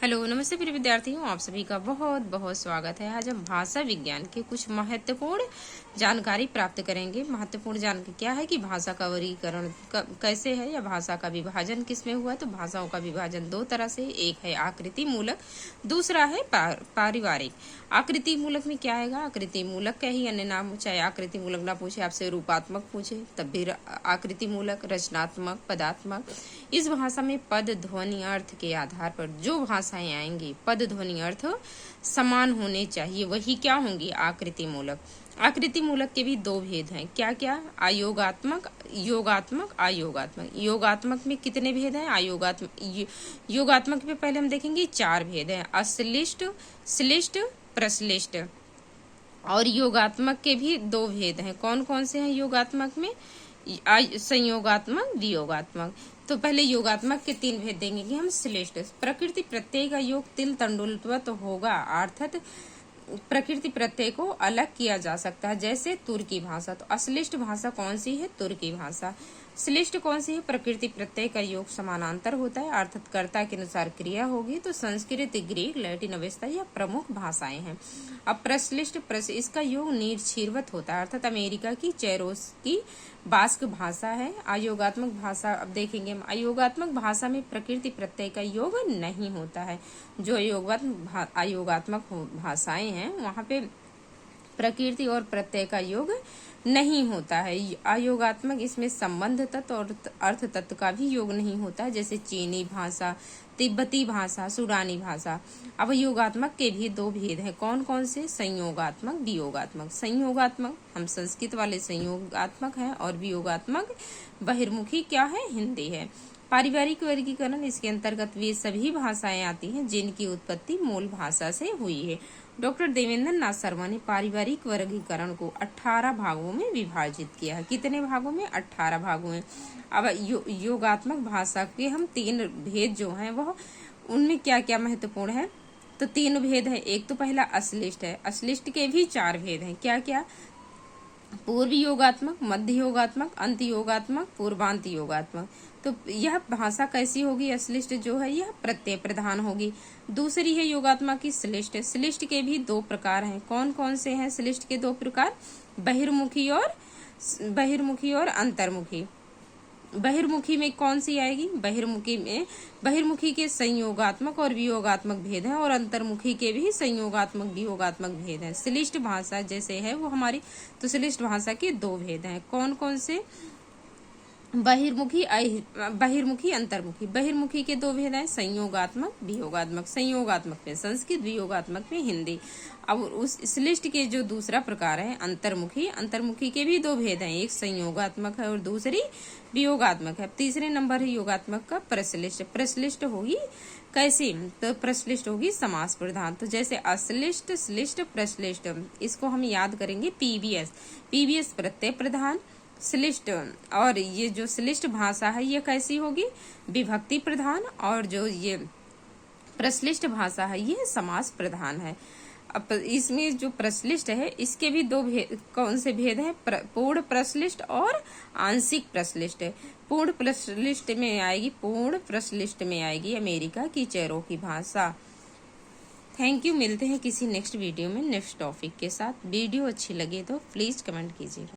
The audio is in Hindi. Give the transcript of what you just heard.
हेलो नमस्ते प्रिय विद्यार्थियों, आप सभी का बहुत बहुत स्वागत है। आज हम भाषा विज्ञान के कुछ महत्वपूर्ण जानकारी प्राप्त करेंगे। महत्वपूर्ण जानकारी क्या है कि भाषा का वर्गीकरण कैसे है या भाषा का विभाजन किसमें हुआ। तो भाषाओं का विभाजन दो तरह से, एक है आकृति मूलक, दूसरा है पारिवारिक। आकृति मूलक में क्या आएगा? आकृति मूलक का ही अन्य नाम, चाहे आकृति मूलक ना पूछे, आपसे रूपात्मक पूछे तब भी आकृति मूलक, रचनात्मक, पदात्मक। इस भाषा में पद, ध्वनि, अर्थ के आधार पर जो भाषाएं आएंगी, पद, ध्वनि, अर्थ समान होने चाहिए, वही क्या होंगी? आकृति मूलक। आकृति मूलक के भी दो भेद हैं। क्या क्या? अयोगात्मक, योगात्मक, अयोगात्मक। योगात्मक में कितने भेद हैं? योगात्मक में पहले हम देखेंगे चार भेद हैं: अश्लिष्ट, श्लिष्ट, प्रश्लिष्ट। और योगात्मक के भी दो भेद हैं। कौन कौन से हैं योगात्मक में? संयोगात्मक, वियोगात्मक। तो पहले योगात्मक के तीन भेद देंगे कि हम श्लिष्ट। प्रकृति प्रत्यय का योग तिल तंडुलत्वत होगा, अर्थात प्रकृति प्रत्यय को अलग किया जा सकता है, जैसे तुर्की भाषा। तो अश्लिष्ट भाषा कौन सी है? तुर्की भाषा। श्लिष्ट कौन सी है? प्रकृति प्रत्यय का योग समानांतर होता है, अर्थात कर्ता के अनुसार क्रिया होगी। तो संस्कृत, ग्रीक, लैटिन, अवेस्ता यह प्रमुख भाषाएं हैं। अब प्रश्लिष्ट, इसका योग निर्क्षीरवत होता है, अर्थात अमेरिका की चेरोस्की बास्क भाषा है। अयोगात्मक भाषा अब देखेंगे हम। अयोगात्मक भाषा में प्रकृति प्रत्यय का योग नहीं होता है। जो अयोगात्मक भाषाएं हैं वहां पे प्रकृति और प्रत्यय का योग नहीं होता है। अयोगात्मक इसमें संबंध तत्व और अर्थ तत्व का भी योग नहीं होता है, जैसे चीनी भाषा, तिब्बती भाषा, सूडानी भाषा। अब योगात्मक के भी दो भेद हैं। कौन कौन से? संयोगात्मक, वियोगात्मक। संयोगात्मक हम संस्कृत वाले संयोगात्मक है, और वियोगात्मक बहिर्मुखी क्या है? हिंदी है। पारिवारिक वर्गीकरण, इसके अंतर्गत वे सभी भाषाएं आती हैं जिनकी उत्पत्ति मूल भाषा से हुई है। डॉक्टर देवेंद्र नाथ शर्मा ने पारिवारिक वर्गीकरण को 18 भागों में विभाजित किया है। कितने भागों में? 18 भागों में। अब योगात्मक भाषा के हम तीन भेद जो हैं वह उनमें क्या क्या महत्वपूर्ण है? तो तीन भेद है। एक तो पहला अश्लिष्ट है। अश्लिष्ट के भी चार भेद हैं। क्या क्या? पूर्व योगात्मक, मध्य योगात्मक, अंत योगात्मक, पूर्वांत योगात्मक। तो यह भाषा कैसी होगी? अश्लिष्ट जो है यह प्रत्यय प्रधान होगी। दूसरी है योगात्मक की श्लिष्ट। श्लिष्ट के भी दो प्रकार हैं। कौन कौन से हैं श्लिष्ट के दो प्रकार? बहिर्मुखी और अंतर्मुखी। बहिर्मुखी में कौन सी आएगी? बहिर्मुखी के संयोगात्मक और वियोगात्मक भेद हैं, और अंतर्मुखी के भी संयोगात्मक, वियोगात्मक भेद हैं। श्लिष्ट भाषा जैसे है वो हमारी, तो श्लिष्ट भाषा के दो भेद हैं। कौन कौन से? बहिर्मुखी, अंतर्मुखी। बहिर्मुखी के दो भेद हैं: संयोगात्मक, वियोगात्मक। संयोगात्मक में संस्कृत, वियोगात्मक में हिंदी। अब उस श्लिष्ट के जो दूसरा प्रकार है अंतर्मुखी, अंतर्मुखी के भी दो भेद हैं, एक संयोगात्मक है और दूसरी वियोगात्मक है। तीसरे नंबर है योगात्मक का प्रश्लिष्ट। प्रश्लिष्ट होगी कैसी? तो प्रश्लिष्ट होगी समास प्रधान। तो जैसे अश्लिष्ट, श्लिष्ट, प्रश्लिष्ट, इसको हम याद करेंगे पीबीएस। पीबीएस प्रत्यय प्रधान, श्लिष्ट। और ये जो श्लिष्ट भाषा है ये कैसी होगी? विभक्ति प्रधान। और जो ये प्रश्लिष्ट भाषा है ये समास प्रधान है। अब इसमें जो प्रश्लिष्ट है इसके भी दो भेद, कौन से भेद हैं? पूर्ण प्रश्लिष्ट और आंशिक प्रश्लिष्ट। पूर्ण प्रश्लिष्ट में आएगी अमेरिका की चेरोकी भाषा। Thank you. मिलते हैं किसी नेक्स्ट वीडियो में नेक्स्ट टॉपिक के साथ। वीडियो अच्छी लगे तो प्लीज कमेंट कीजिएगा।